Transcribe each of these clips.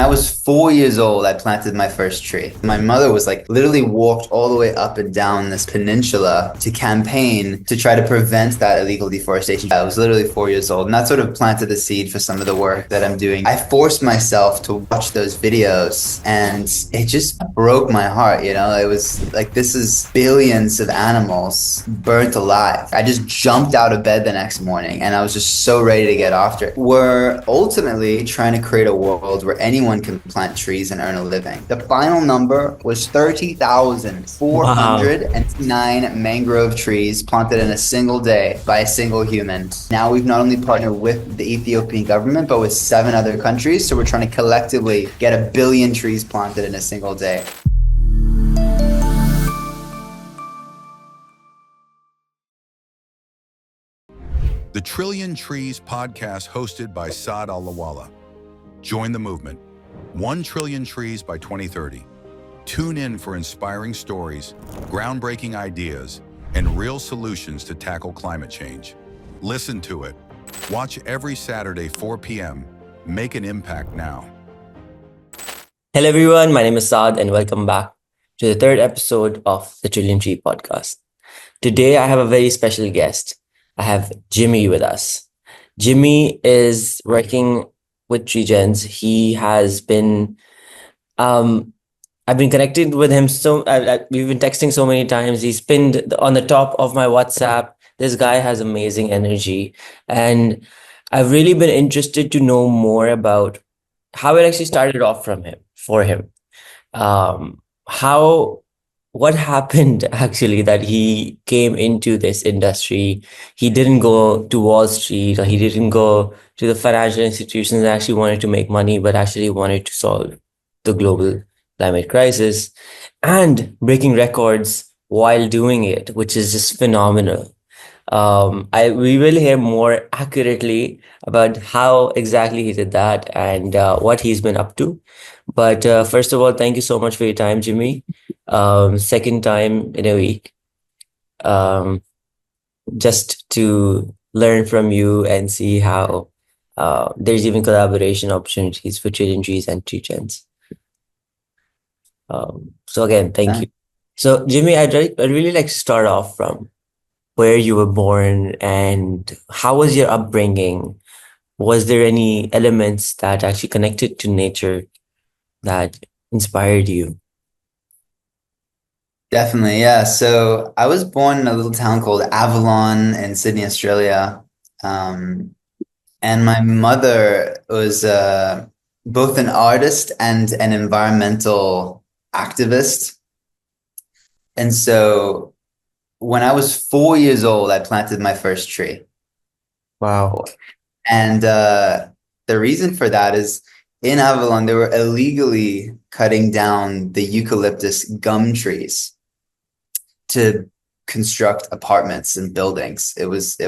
I was 4 years old, I planted my first tree. My mother was like literally walked all the way up and down this peninsula to campaign to try to prevent that illegal deforestation. I was literally 4 years old, and that sort of planted the seed for some of the work that I'm doing. I forced myself to watch those videos, and it just broke my heart. It was like, this is billions of animals burnt alive. I just jumped out of bed the next morning, and I was just so ready to get after it. We're ultimately trying to create a world where anyone can plant trees and earn a living. The final number was Wow. 30,409 mangrove trees planted in a single day by a single human. Now we've not only partnered with the Ethiopian government, but with 7 other countries. So we're trying to collectively get 1 billion trees planted in a single day. The Trillion Trees podcast hosted by Saad Allahwala. Join the movement. 1 trillion trees by 2030. Tune in for inspiring stories, groundbreaking ideas, and real solutions to tackle climate change. Listen to it. Watch every Saturday, 4 p.m. Make an impact now. Hello, everyone. My name is Saad, and welcome back to the third episode of the Trillion Tree podcast. Today, I have a very special guest. I have Jimi with us. Jimi is working with Tree Gens. He has been, I've been connected with him. We've been texting so many times. He's pinned on the top of my WhatsApp. This guy has amazing energy. And I've really been interested to know more about how it actually started off for him. Um, what happened actually that he came into this industry? He didn't go to Wall Street, or he didn't go to the financial institutions that actually wanted to make money, but actually wanted to solve the global climate crisis and breaking records while doing it, which is just phenomenal. We will hear more accurately about how exactly he did that and what he's been up to. But first of all, thank you so much for your time, Jimi. Second time in a week, um, just to learn from you and see how there's even collaboration opportunities for Trillion Trees and Tree Gens. So again, thank you. So Jimi, I'd really like to start off from where you were born and how was your upbringing? Was there any elements that actually connected to nature that inspired you? Definitely, yeah. So I was born in a little town called Avalon in Sydney, Australia. Um, and my mother was both an artist and an environmental activist. And so when I was 4 years old, I planted my first tree. Wow. And the reason for that is in Avalon, they were illegally cutting down the eucalyptus gum trees to construct apartments and buildings. It was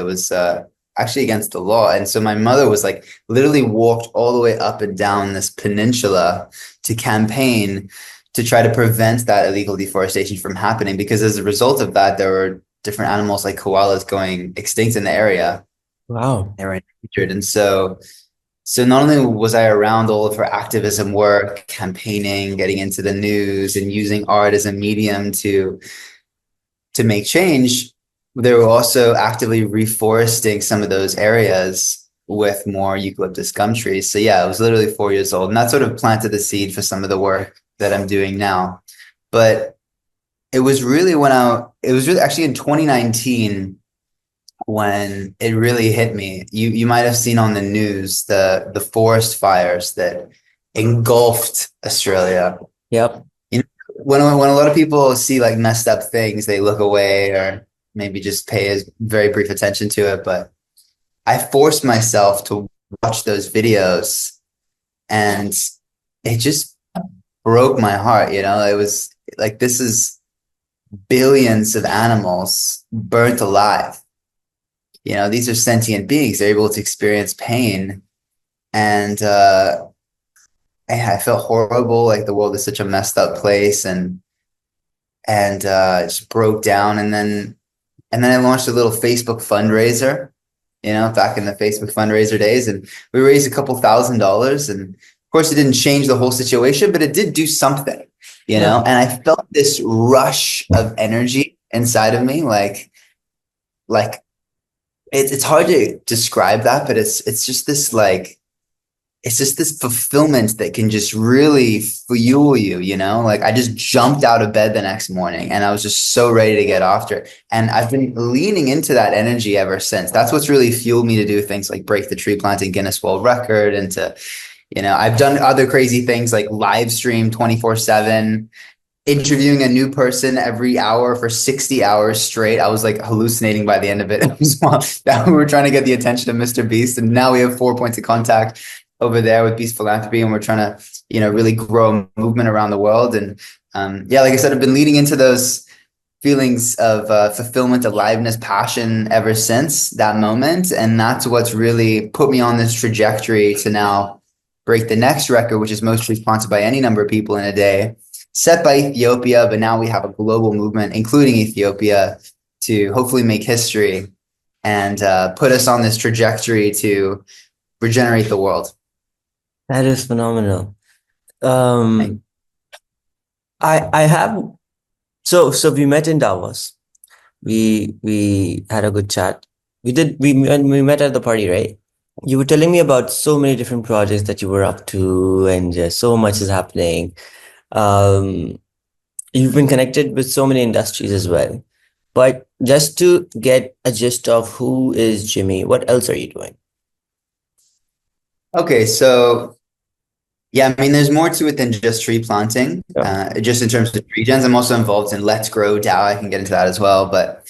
actually against the law. And so my mother was like literally walked all the way up and down this peninsula to campaign to try to prevent that illegal deforestation from happening, because as a result of that, there were different animals like koalas going extinct in the area. Wow. They were endangered. And so not only was I around all of her activism work, campaigning, getting into the news, and using art as a medium to make change, they were also actively reforesting some of those areas with more eucalyptus gum trees. So yeah, I was literally 4 years old, and that sort of planted the seed for some of the work that I'm doing now. But it was really actually in 2019 when it really hit me. You might have seen on the news the forest fires that engulfed Australia. Yep. You know, when a lot of people see like messed up things, they look away or maybe just pay a very brief attention to it. But I forced myself to watch those videos, and it just broke my heart. It was like, this is billions of animals burnt alive. These are sentient beings. They're able to experience pain. And I felt horrible. Like, the world is such a messed up place, and it just broke down. And then I launched a little Facebook fundraiser, back in the Facebook fundraiser days, and we raised a couple $1,000s, and course, it didn't change the whole situation, but it did do something, you know? And I felt this rush of energy inside of me, like it's hard to describe that, but it's just this like, it's just this fulfillment that can just really fuel you, you know? Like I just jumped out of bed the next morning and I was just so ready to get after it. And I've been leaning into that energy ever since. That's what's really fueled me to do things like break the tree planting Guinness World Record and to, you know, I've done other crazy things like live stream 24/7, interviewing a new person every hour for 60 hours straight. I was like hallucinating by the end of it. We were trying to get the attention of Mr. Beast. And now we have 4 points of contact over there with Beast Philanthropy. And we're trying to, you know, really grow a movement around the world. And yeah, like I said, I've been leading into those feelings of fulfillment, aliveness, passion ever since that moment. And that's what's really put me on this trajectory to now break the next record, which is mostly sponsored by any number of people in a day, set by Ethiopia, but now we have a global movement, including Ethiopia, to hopefully make history and put us on this trajectory to regenerate the world. That is phenomenal. I have so we met in Davos. We had a good chat. We met at the party, right? You were telling me about so many different projects that you were up to, and just so much is happening. You've been connected with so many industries as well. But just to get a gist of who is Jimi, what else are you doing? Okay, so yeah, I mean, there's more to it than just tree planting. Just in terms of tree gens, I'm also involved in Let's Grow DAO. I can get into that as well, but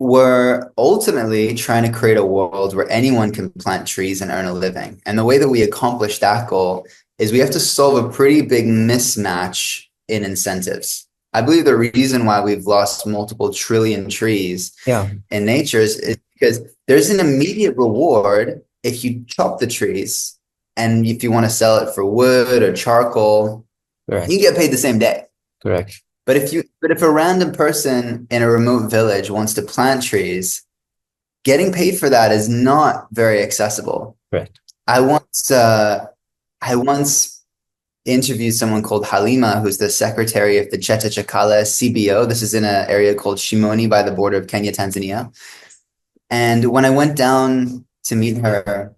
we're ultimately trying to create a world where anyone can plant trees and earn a living. And the way that we accomplish that goal is we have to solve a pretty big mismatch in incentives. I believe the reason why we've lost multiple trillion trees in nature is because there's an immediate reward if you chop the trees, and if you want to sell it for wood or charcoal, you get paid the same day. Correct. But if a random person in a remote village wants to plant trees, getting paid for that is not very accessible. Correct. I once interviewed someone called Halima, who's the secretary of the Cheta Chakala CBO. This is in an area called Shimoni by the border of Kenya, Tanzania. And when I went down to meet her,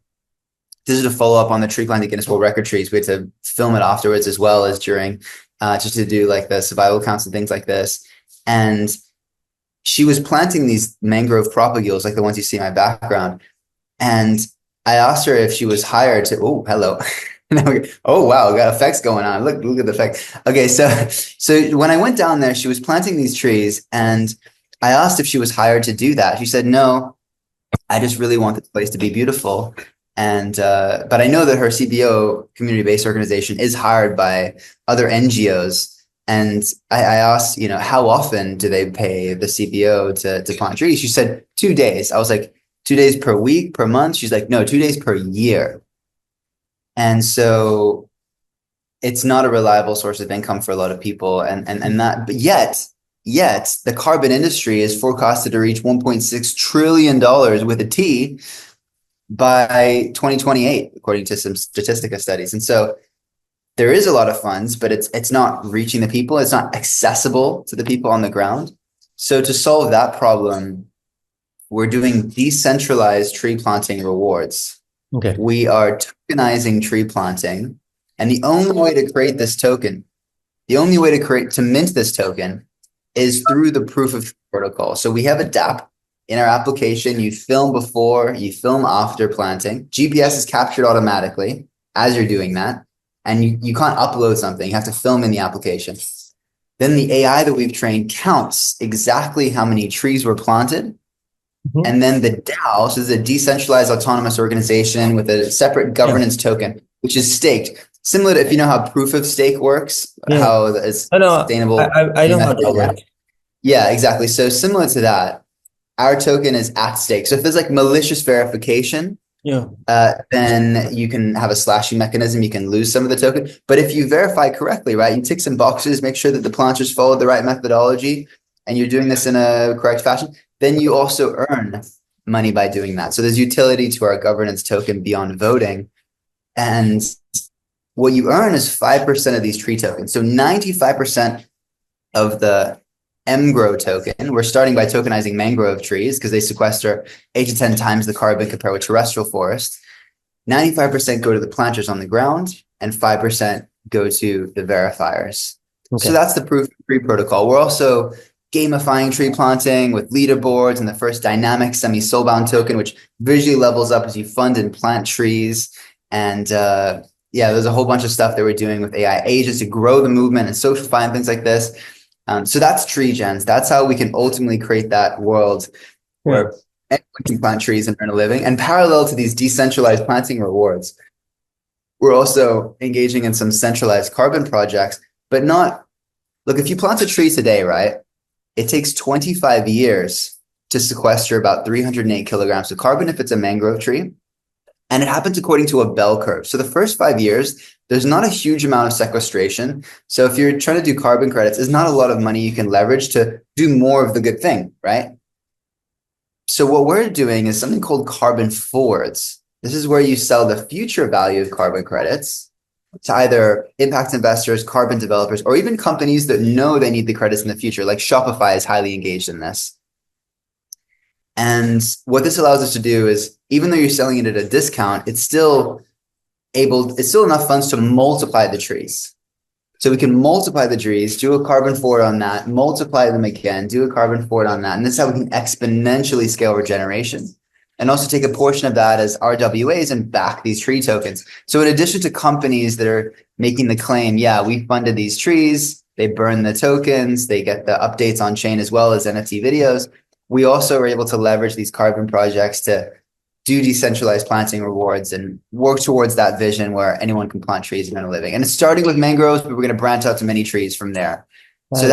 this is a follow-up on the tree planting Guinness World Record trees. We had to film it afterwards as well as during, just to do like the survival counts and things like this. And she was planting these mangrove propagules, like the ones you see in my background. And I asked her if she was hired to, oh, hello. Oh, wow, we got effects going on. Look at the effect. Okay, so when I went down there, she was planting these trees, and I asked if she was hired to do that. She said, no, I just really want this place to be beautiful. And but I know that her CBO, community-based organization, is hired by other NGOs. And I asked, you know, how often do they pay the CBO to plant trees? She said 2 days. I was like, 2 days per week, per month? She's like, no, 2 days per year. And so it's not a reliable source of income for a lot of people. And that, but yet the carbon industry is forecasted to reach $1.6 trillion with a T by 2028, according to some Statistica studies. And so there is a lot of funds, but it's not reaching the people. It's not accessible to the people on the ground. So to solve that problem, we're doing decentralized tree planting rewards. Okay. We are tokenizing tree planting. And the only way to create this token, to mint this token is through the proof of protocol. So we have a DApp in our application. You film before, you film after planting. GPS is captured automatically as you're doing that. And you can't upload something. You have to film in the application. Then the AI that we've trained counts exactly how many trees were planted. Mm-hmm. And then the DAO, so this is a decentralized autonomous organization with a separate governance token, which is staked. Similar to, if you know how proof of stake works, how it's sustainable. I know how that works. Yeah, exactly. So similar to that, our token is at stake. So if there's like malicious verification, then you can have a slashing mechanism. You can lose some of the token. But if you verify correctly, right, you tick some boxes, make sure that the planters followed the right methodology, and you're doing this in a correct fashion, then you also earn money by doing that. So there's utility to our governance token beyond voting. And what you earn is 5% of these tree tokens. So 95% of the mGrow token, we're starting by tokenizing mangrove trees because they sequester 8 to 10 times the carbon compared with terrestrial forest. 95% go to the planters on the ground and 5% go to the verifiers. Okay. So that's the proof of tree protocol. We're also gamifying tree planting with leaderboards and the first dynamic semi-soulbound token, which visually levels up as you fund and plant trees. And there's a whole bunch of stuff that we're doing with AI agents to grow the movement and socialify and things like this. So that's tree gens. That's how we can ultimately create that world where anyone can plant trees and earn a living. And parallel to these decentralized planting rewards, we're also engaging in some centralized carbon projects, but not, look, if you plant a tree today, right, it takes 25 years to sequester about 308 kilograms of carbon if it's a mangrove tree. And it happens according to a bell curve. So the first 5 years, there's not a huge amount of sequestration. So if you're trying to do carbon credits, there's not a lot of money you can leverage to do more of the good thing, right? So what we're doing is something called carbon forwards. This is where you sell the future value of carbon credits to either impact investors, carbon developers, or even companies that know they need the credits in the future. Like Shopify is highly engaged in this. And what this allows us to do is, even though you're selling it at a discount, it's still enough funds to multiply the trees. So we can multiply the trees, do a carbon forward on that, multiply them again, do a carbon forward on that. And this is how we can exponentially scale regeneration. And also take a portion of that as RWAs and back these tree tokens. So in addition to companies that are making the claim, yeah, we funded these trees, they burn the tokens, they get the updates on chain as well as NFT videos, we also are able to leverage these carbon projects to do decentralized planting rewards and work towards that vision where anyone can plant trees and earn a living. And it's starting with mangroves, but we're going to branch out to many trees from there. Right. So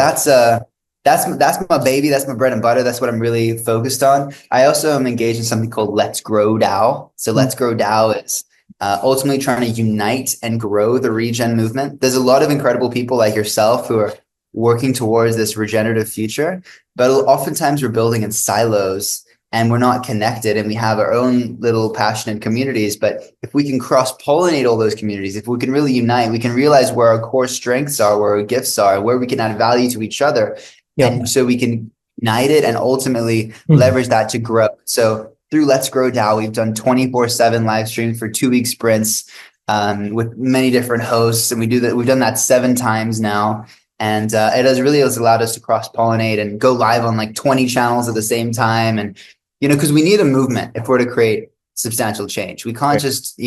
that's my baby. That's my bread and butter. That's what I'm really focused on. I also am engaged in something called Let's Grow DAO. So Let's Grow DAO is ultimately trying to unite and grow the regen movement. There's a lot of incredible people like yourself who are working towards this regenerative future, but oftentimes we're building in silos and we're not connected and we have our own little passionate communities. But if we can cross-pollinate all those communities, if we can really unite, we can realize where our core strengths are, where our gifts are, where we can add value to each other. Yep. And so we can unite it and ultimately leverage that to grow. So through Let's Grow DAO, we've done 24/7 live streams for 2-week sprints with many different hosts. And we've done that 7 times now. And it has allowed us to cross-pollinate and go live on like 20 channels at the same time. And, because we need a movement if we're to create substantial change. We can't just,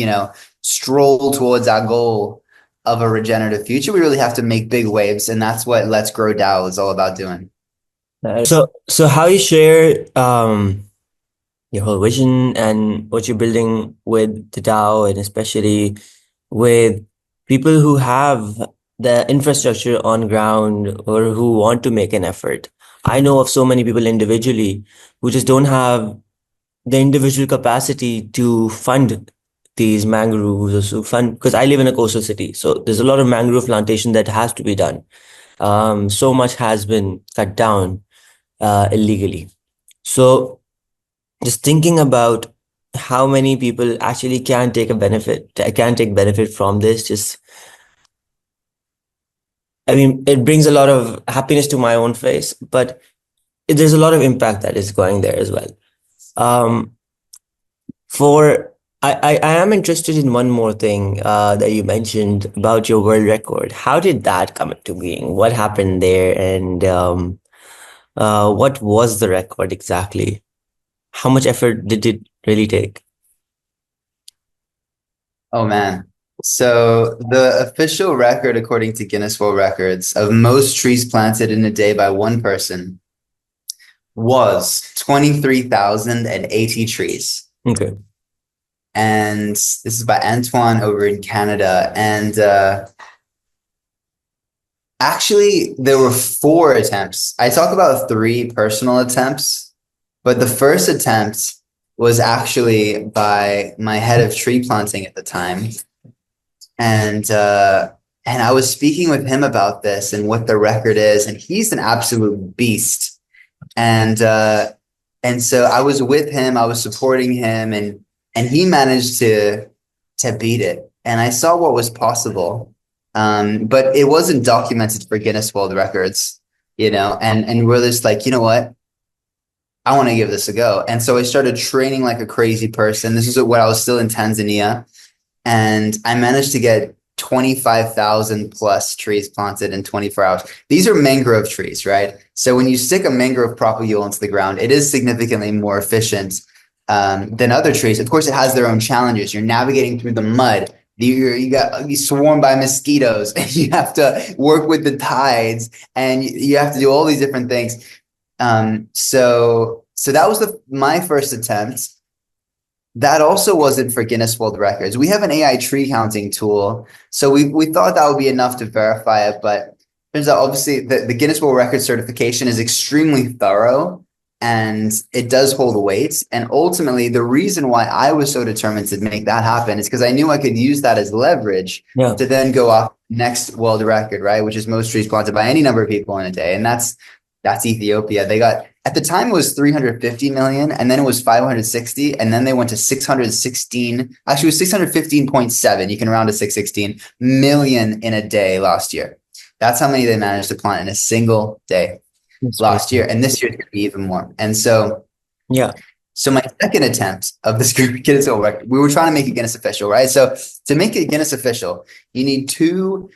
stroll towards our goal of a regenerative future. We really have to make big waves. And that's what Let's Grow DAO is all about doing. So how you share your whole vision and what you're building with the DAO, and especially with people who have the infrastructure on ground or who want to make an effort. I know of so many people individually who just don't have the individual capacity to fund these mangroves or to fund, because I live in a coastal city. So there's a lot of mangrove plantation that has to be done. So much has been cut down illegally. So just thinking about how many people actually can take benefit from this, it brings a lot of happiness to my own face, but there's a lot of impact that is going there as well. I am interested in one more thing that you mentioned about your world record. How did that come into being? What happened there? And what was the record exactly? How much effort did it really take? Oh, man. So the official record, according to Guinness World Records, of most trees planted in a day by one person was 23,080 trees. Okay. And this is by Antoine over in Canada. And actually, there were 4 attempts. I talk about 3 personal attempts, but the first attempt was actually by my head of tree planting at the time. And I was speaking with him about this and what the record is, and he's an absolute beast. And so I was with him, I was supporting him, and he managed to beat it. and I saw what was possible. But it wasn't documented for Guinness World Records, and we're just like, you know what? I want to give this a go. And so I started training like a crazy person. This is when I was still in Tanzania, and I managed to get 25,000 plus trees planted in 24 hours. These are mangrove trees, right? So when you stick a mangrove propagule into the ground, it is significantly more efficient than other trees. Of course, it has their own challenges. You're navigating through the mud. You swarmed by mosquitoes, and you have to work with the tides, and you have to do all these different things. So that was my first attempt. That also wasn't for Guinness World Records. We have an AI tree counting tool, so we thought that would be enough to verify it. But turns out, obviously, the Guinness World Records certification is extremely thorough, and it does hold weight. And ultimately, the reason why I was so determined to make that happen is because I knew I could use that as leverage to then go off next world record, right? Which is most trees planted by any number of people in a day. And that's Ethiopia. They got, at the time it was 350 million, and then it was 560, and then they went to 616. Actually, it was 615.7. You can round to 616 million in a day last year. That's how many they managed to plant in a single day last year. And this year it's going to be even more. And so, so my second attempt of this Guinness World Record, we were trying to make it Guinness official, right? So to make it Guinness official, you need two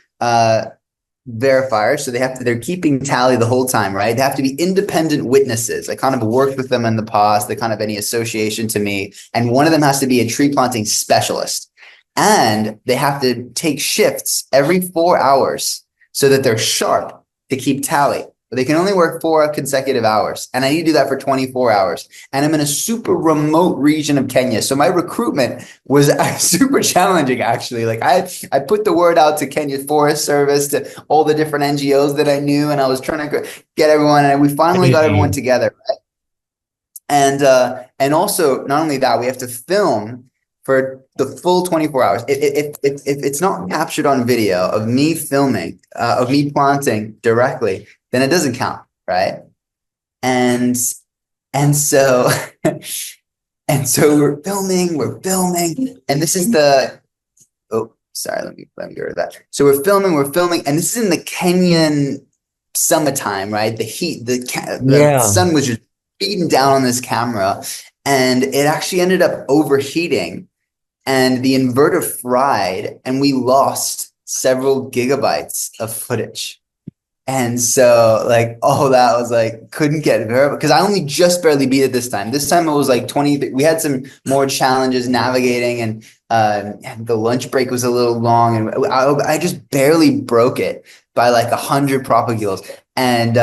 verifiers. So they're keeping tally the whole time, right? They have to be independent witnesses. I kind of worked with them in the past, they kind of any association to me. And one of them has to be a tree planting specialist. And they have to take shifts every 4 hours so that they're sharp to keep tally. But they can only work 4 consecutive hours. And I need to do that for 24 hours. And I'm in a super remote region of Kenya. So my recruitment was super challenging, actually. Like I put the word out to Kenya Forest Service, to all the different NGOs that I knew. And I was trying to get everyone. And we finally got everyone together. Right? And also, not only that, we have to film for the full 24 hours. If it's not captured on video of me filming, of me planting directly, then it doesn't count, right? And so we're filming, and this is let me get rid of that. So we're filming, and this is in the Kenyan summertime, right? The heat, the sun was just beating down on this camera, and it actually ended up overheating, and the inverter fried, and we lost several gigabytes of footage. And so like, oh, that was like, couldn't get verified because I only just barely beat it this time. This time it was like 20. We had some more challenges navigating, and the lunch break was a little long, and I just barely broke it by like 100 propagules, and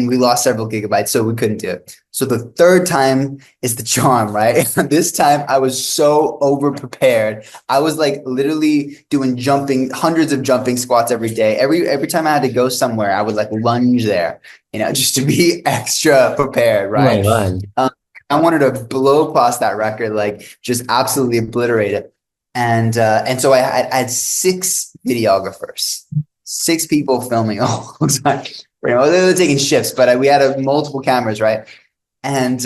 we lost several gigabytes, so we couldn't do it. So the third time is the charm, right? This time I was so over prepared. I was like literally doing hundreds of jumping squats every day. Every time I had to go somewhere, I would like lunge there, just to be extra prepared, right? I wanted to blow past that record, like just absolutely obliterate it. And so I had 6 videographers, 6 people filming all the time. They were taking shifts, but we had multiple cameras, right? And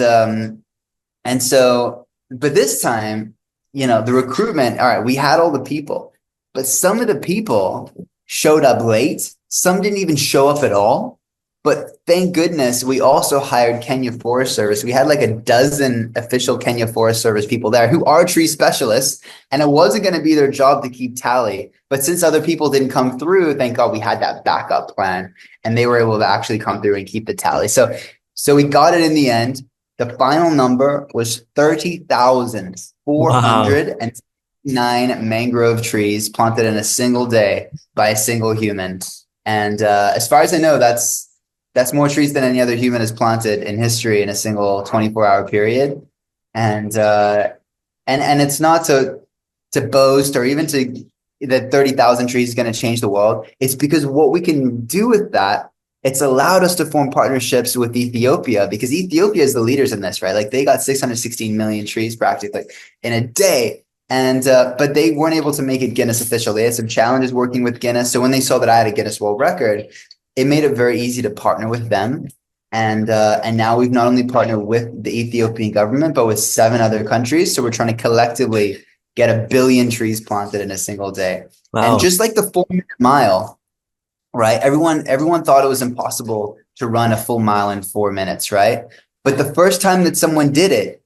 so, but this time, the recruitment, all right, we had all the people, but some of the people showed up late. Some didn't even show up at all. But thank goodness we also hired Kenya Forest Service. We had like a dozen official Kenya Forest Service people there who are tree specialists, and it wasn't going to be their job to keep tally. But since other people didn't come through, thank God we had that backup plan, and they were able to actually come through and keep the tally. So we got it in the end. The final number was 30,409 mangrove trees planted in a single day by a single human. And as far as I know, that's more trees than any other human has planted in history in a single 24-hour period. And it's not to boast or even to that 30,000 trees is going to change the world. It's because what we can do with that, it's allowed us to form partnerships with Ethiopia, because Ethiopia is the leaders in this, right? Like they got 616 million trees practically in a day. And but they weren't able to make it Guinness official. They had some challenges working with Guinness. So when they saw that I had a Guinness World Record, it made it very easy to partner with them. And now we've not only partnered with the Ethiopian government, but with 7 other countries. So we're trying to collectively get 1 billion trees planted in a single day. And Wow. just like the 4 minute mile, right? Everyone thought it was impossible to run a full mile in 4 minutes, right? But the first time that someone did it,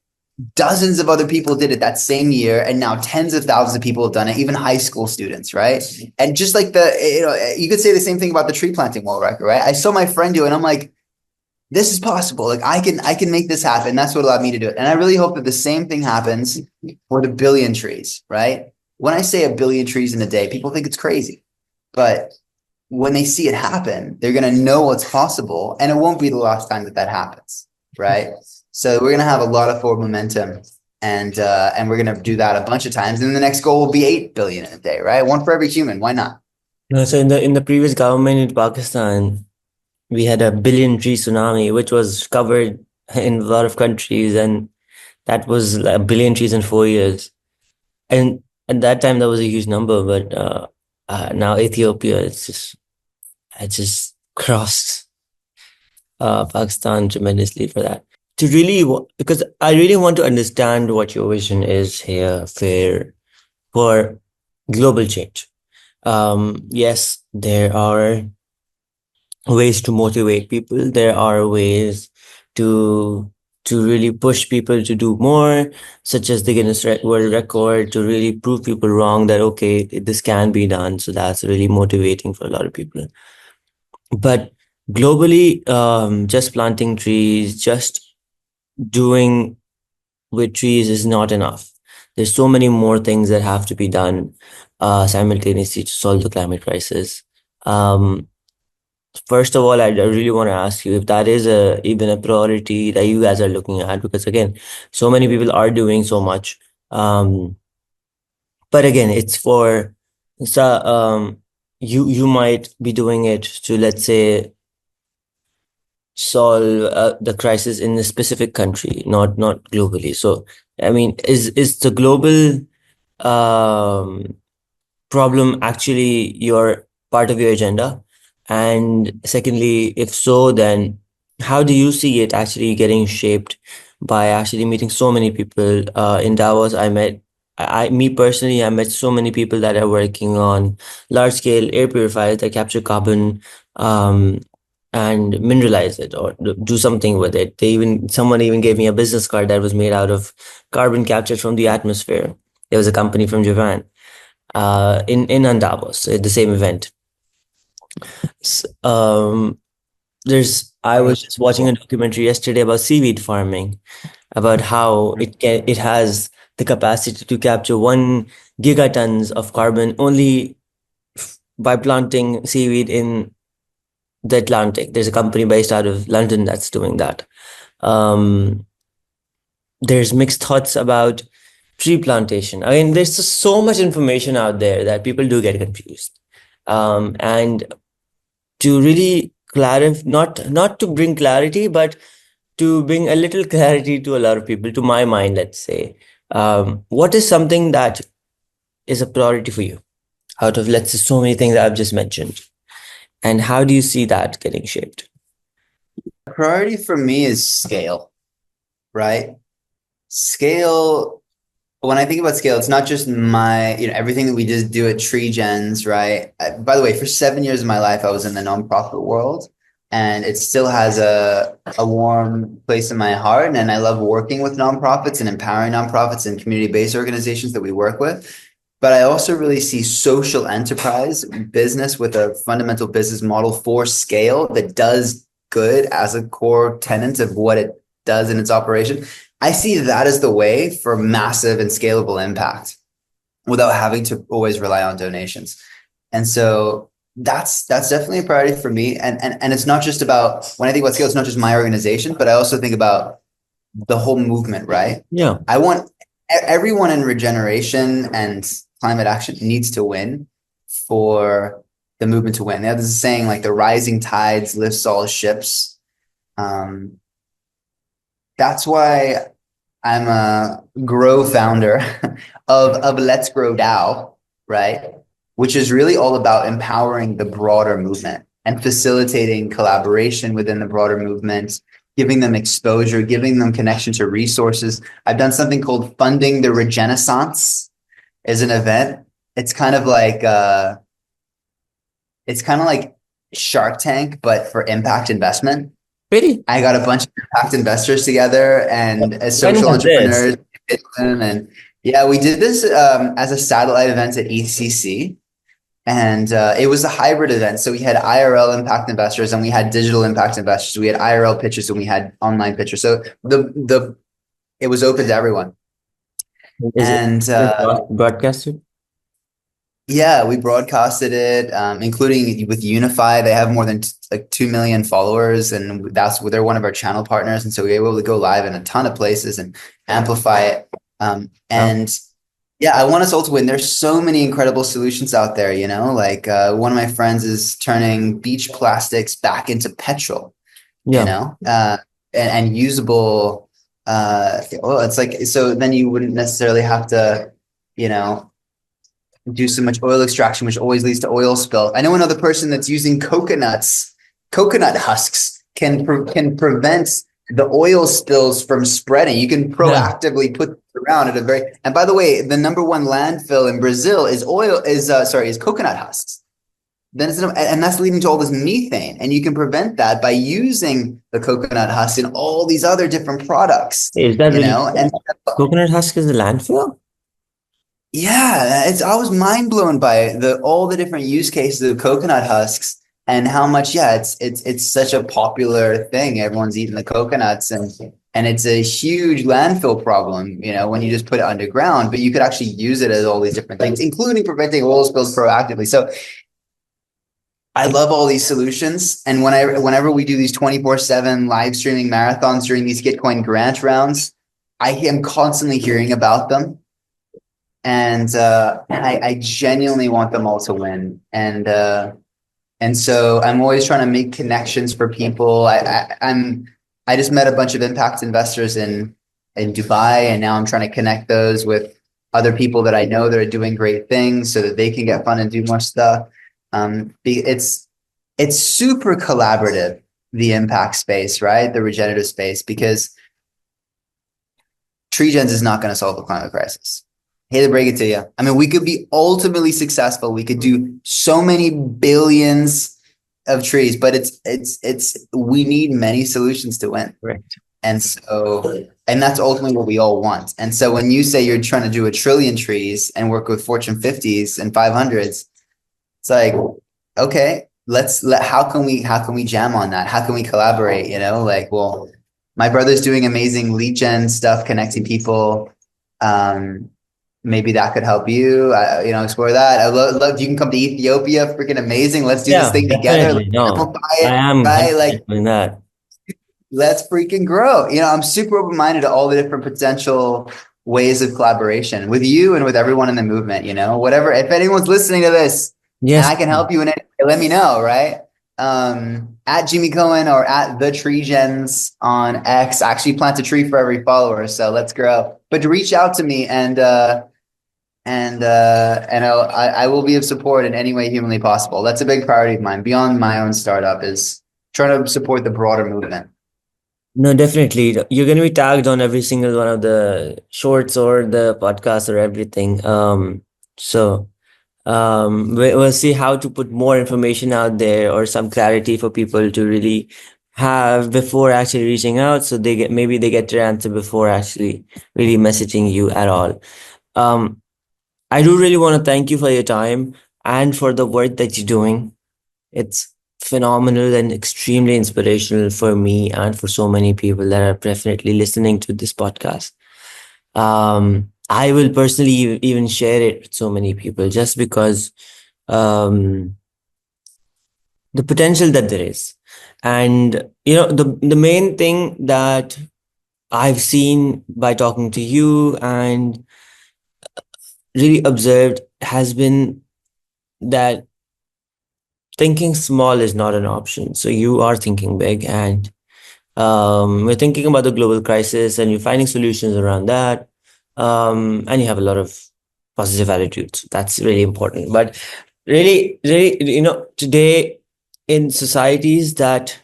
dozens of other people did it that same year, and now tens of thousands of people have done it, even high school students, right? And just like you could say the same thing about the tree planting world record, right? I saw my friend do it, and I'm like, this is possible. Like I can make this happen. That's what allowed me to do it. And I really hope that the same thing happens for the 1 billion trees, right? When I say 1 billion trees in a day, people think it's crazy, but when they see it happen, they're going to know what's possible, and it won't be the last time that that happens, right? So we're going to have a lot of forward momentum, and we're going to do that a bunch of times. And the next goal will be 8 billion in a day, right? One for every human. Why not? No, so in the previous government in Pakistan, we had a billion tree tsunami, which was covered in a lot of countries, and that was like a billion trees in 4 years. And at that time, that was a huge number, but now Ethiopia, it just crossed Pakistan tremendously for that. Because I really want to understand what your vision is here for global change. Yes, there are ways to motivate people. There are ways to really push people to do more, such as the World Record, to really prove people wrong that okay, this can be done. So that's really motivating for a lot of people. But globally, just planting trees, just doing with trees is not enough. There's so many more things that have to be done simultaneously to solve the climate crisis. Um, First of all, I really want to ask you if that is even a priority that you guys are looking at, because again, so many people are doing so much. Um, but again, it's for so you might be doing it to, let's say, solve the crisis in a specific country, not globally. So, I mean, is the global um, problem actually your part of your agenda? And secondly, if so, then how do you see it actually getting shaped by actually meeting so many people? In Davos, me personally, I met so many people that are working on large scale air purifiers that capture carbon um, and mineralize it or do something with it. Someone even gave me a business card that was made out of carbon captured from the atmosphere. There was a company from Japan in Davos at the same event. S- Um, I was just watching a documentary yesterday about seaweed farming, about how it has the capacity to capture 1 gigatons of carbon only by planting seaweed in the Atlantic. There's a company based out of London that's doing that. Um, there's mixed thoughts about tree plantation. I mean, there's just so much information out there that people do get confused. And to really clarify, not to bring clarity, but to bring a little clarity to a lot of people, to my mind, let's say, what is something that is a priority for you out of, let's say, so many things that I've just mentioned, and how do you see that getting shaped? Priority for me is scale, right? Scale. When I think about scale, it's not just everything that we just do at Tree Gens, right? By the way, for 7 years of my life, I was in the nonprofit world, and it still has a warm place in my heart. And I love working with nonprofits and empowering nonprofits and community-based organizations that we work with. But I also really see social enterprise business with a fundamental business model for scale that does good as a core tenet of what it does in its operation. I see that as the way for massive and scalable impact without having to always rely on donations. And so that's definitely a priority for me. And it's not just about, when I think about scale, it's not just my organization, but I also think about the whole movement, right? Yeah. I want everyone in regeneration and climate action needs to win for the movement to win. There's a saying like the rising tides lifts all ships. That's why I'm a Grow founder of Let's Grow DAO, right? Which is really all about empowering the broader movement and facilitating collaboration within the broader movement, giving them exposure, giving them connection to resources. I've done something called funding the regenaissance, is an event. It's kind of like Shark Tank, but for impact investment. Really? I got a bunch of impact investors together and as When social was this? entrepreneurs. And yeah, we did this as a satellite event at ECC. And it was a hybrid event. So we had IRL impact investors and we had digital impact investors. We had IRL pitchers and we had online pitchers. So it was open to everyone. Is it And broadcasted? yeah, we broadcasted it, including with Unify. They have more than like 2 million followers, and they're one of our channel partners. And so we were able to go live in a ton of places and amplify it. And yeah, I want us all to win. There's so many incredible solutions out there, like one of my friends is turning beach plastics back into petrol, Yeah. and usable. Well, it's like, so then you wouldn't necessarily have to, do so much oil extraction, which always leads to oil spill. I know another person that's using coconut husks can prevent the oil spills from spreading. You can proactively put it around at and by the way, the number one landfill in Brazil is coconut husks. And that's leading to all this methane. And you can prevent that by using the coconut husk in all these other different products. Is that really And coconut husk is a landfill? yeah, I was mind blown by all the different use cases of coconut husks and how much, it's such a popular thing. Everyone's eating the coconuts and it's a huge landfill problem, when you just put it underground, but you could actually use it as all these different things, including preventing oil spills proactively. So I love all these solutions. And whenever we do these 24/7 live streaming marathons during these Gitcoin grant rounds, I am constantly hearing about them. And I genuinely want them all to win. And so I'm always trying to make connections for people. I just met a bunch of impact investors in Dubai, and now I'm trying to connect those with other people that I know that are doing great things so that they can get fun and do more stuff. It's super collaborative, the impact space, right? The regenerative space, because tree gens is not going to solve the climate crisis. Hate to break it to you. I mean, we could be ultimately successful. We could do so many billions of trees, but we need many solutions to win. Right. And that's ultimately what we all want. And so when you say you're trying to do 1 trillion trees and work with Fortune 50s and 500s, it's like, okay, how can we jam on that? How can we collaborate? Well, my brother's doing amazing lead gen stuff, connecting people. Maybe that could help you, explore that. I love you can come to Ethiopia. Freaking amazing. Let's do this thing together. No, I am doing that. Let's freaking grow. I'm super open-minded to all the different potential ways of collaboration with you and with everyone in the movement, whatever. If anyone's listening to this, yes, and I can help you in it, let me know, right? At Jimi Cohen or at the Tree Gens on X. I actually plant a tree for every follower, so let's grow. But to reach out to me and I will be of support in any way humanly possible. That's a big priority of mine. Beyond my own startup is trying to support the broader movement. No, definitely. You're going to be tagged on every single one of the shorts or the podcast or everything. We'll see how to put more information out there or some clarity for people to really have before actually reaching out, so they get their answer before actually really messaging you at all. I do really want to thank you for your time and for the work that you're doing. It's phenomenal and extremely inspirational for me and for so many people that are definitely listening to this podcast. I will personally even share it with so many people just because the potential that there is. And, the main thing that I've seen by talking to you and really observed has been that thinking small is not an option. So you are thinking big, and we're thinking about the global crisis and you're finding solutions around that. And you have a lot of positive attitudes. That's really important. But really, today in societies that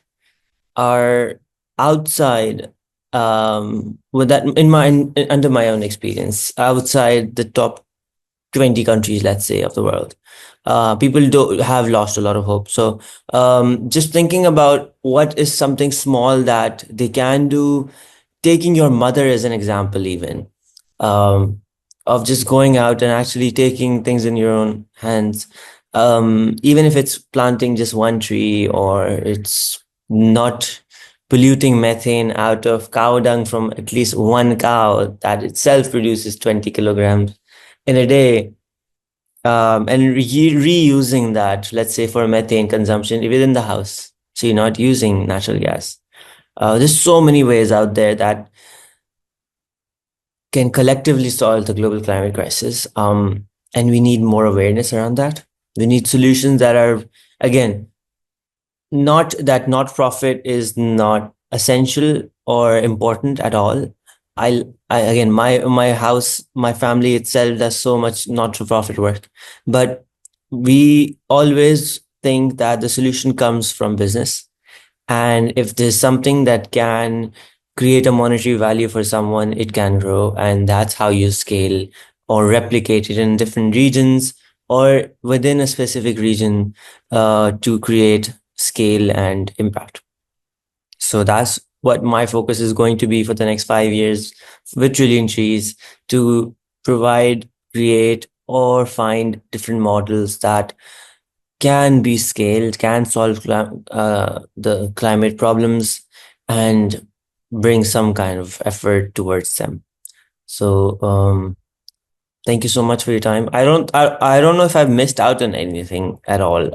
are outside, under my own experience, outside the top 20 countries, let's say, of the world. People do have lost a lot of hope. So just thinking about what is something small that they can do, taking your mother as an example, even um, of just going out and actually taking things in your own hands, even if it's planting just one tree, or it's not polluting methane out of cow dung from at least one cow that itself produces 20 kilograms in a day, and reusing that, let's say, for methane consumption within the house. So you're not using natural gas. There's so many ways out there that can collectively solve the global climate crisis. And we need more awareness around that. We need solutions that are, again, not that not profit is not essential or important at all. I again, my house, my family itself does so much not for profit work, but we always think that the solution comes from business. And if there's something that can create a monetary value for someone, it can grow. And that's how you scale or replicate it in different regions or within a specific region to create scale and impact. So that's what my focus is going to be for the next 5 years with Trillion Trees, to provide, create, or find different models that can be scaled, can solve the climate problems, and bring some kind of effort towards them. So thank you so much for your time. I don't know if I've missed out on anything at all.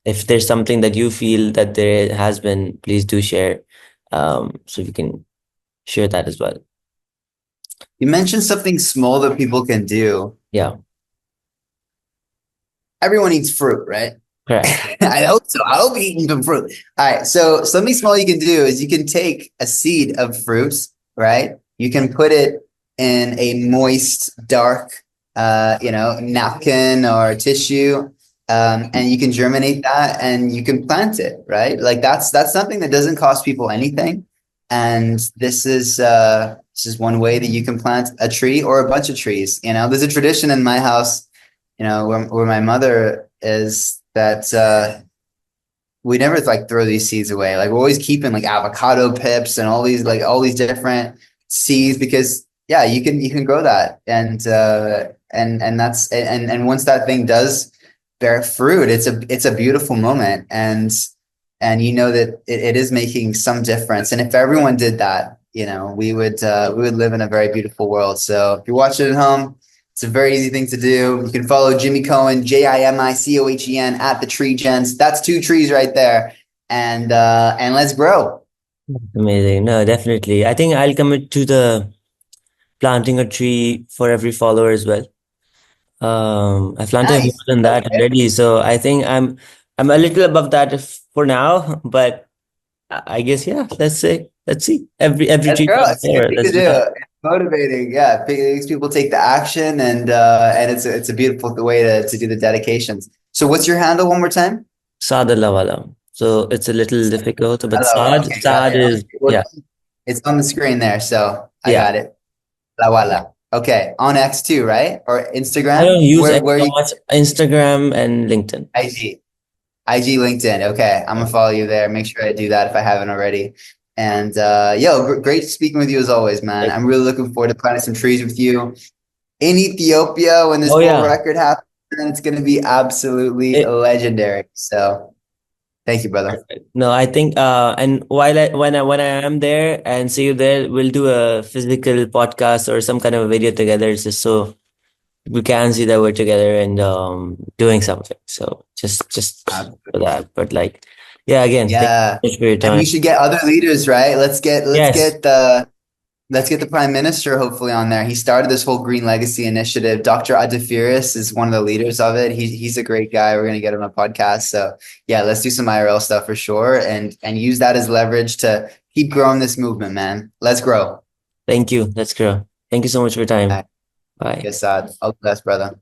If there's something that you feel that there has been, please do share. So we can share that as well. You mentioned something small that people can do. Yeah, Everyone eats fruit, right? correct. I hope so. I hope you're eating some fruit. All right. So something small you can do is you can take a seed of fruit, right? You can put it in a moist, dark, napkin or tissue, and you can germinate that and you can plant it, right? Like that's something that doesn't cost people anything. And this is one way that you can plant a tree or a bunch of trees. There's a tradition in my house, where my mother is, that we never like throw these seeds away. Like we're always keeping like avocado pips and all these different seeds, because yeah, you can grow that, and that's and once that thing does bear fruit, it's a beautiful moment, and you know that it is making some difference. And if everyone did that, we would live in a very beautiful world. So if you're watching at home, it's a very easy thing to do. You can follow Jimi Cohen, JimiCohen, at the Tree Gents. That's 2 trees right there. And let's grow. Amazing. No, definitely. I think I'll commit to the planting a tree for every follower as well. I've planted more Nice. than that Okay. already, so I think I'm a little above that for now. But I guess, yeah. Let's see. Every Let's tree grow. for a It's a good follower. thing to Let's do do. that. It's motivating. Yeah. It makes people take the action, and it's a beautiful way to do the dedications. So what's your handle one more time? Saad Allahwala. So it's a little difficult, but Okay, got Saad it. is, Okay. Well, yeah, it's on the screen there, so I yeah. got it. Allahwala. Okay, on X too, right? Or I don't Instagram? use Where X where so you much. Instagram and LinkedIn. IG? IG, LinkedIn. Okay, I'm gonna follow you there. Make sure I do that if I haven't already. And great speaking with you as always, man. Like, I'm really looking forward to planting some trees with you in Ethiopia when this oh world yeah. record happens. And it's gonna be absolutely It, legendary. So thank you, brother. Perfect. No, I think and when I am there and see you there, we'll do a physical podcast or some kind of a video together, just so we can see that we're together and doing something. So just for that. But like, yeah, again, thank Yeah. you so much for your And we time. should get other leaders, right? Yes. Let's get the prime minister hopefully on there. He started this whole green legacy initiative. Dr. Adafiris is one of the leaders of it. He's a great guy. We're gonna get him on a podcast. So yeah, let's do some IRL stuff for sure, and use that as leverage to keep growing this movement, man. Let's grow. Thank you. Let's go. Thank you so much for your All time. right. Bye. Yes, Saad. All the best, brother.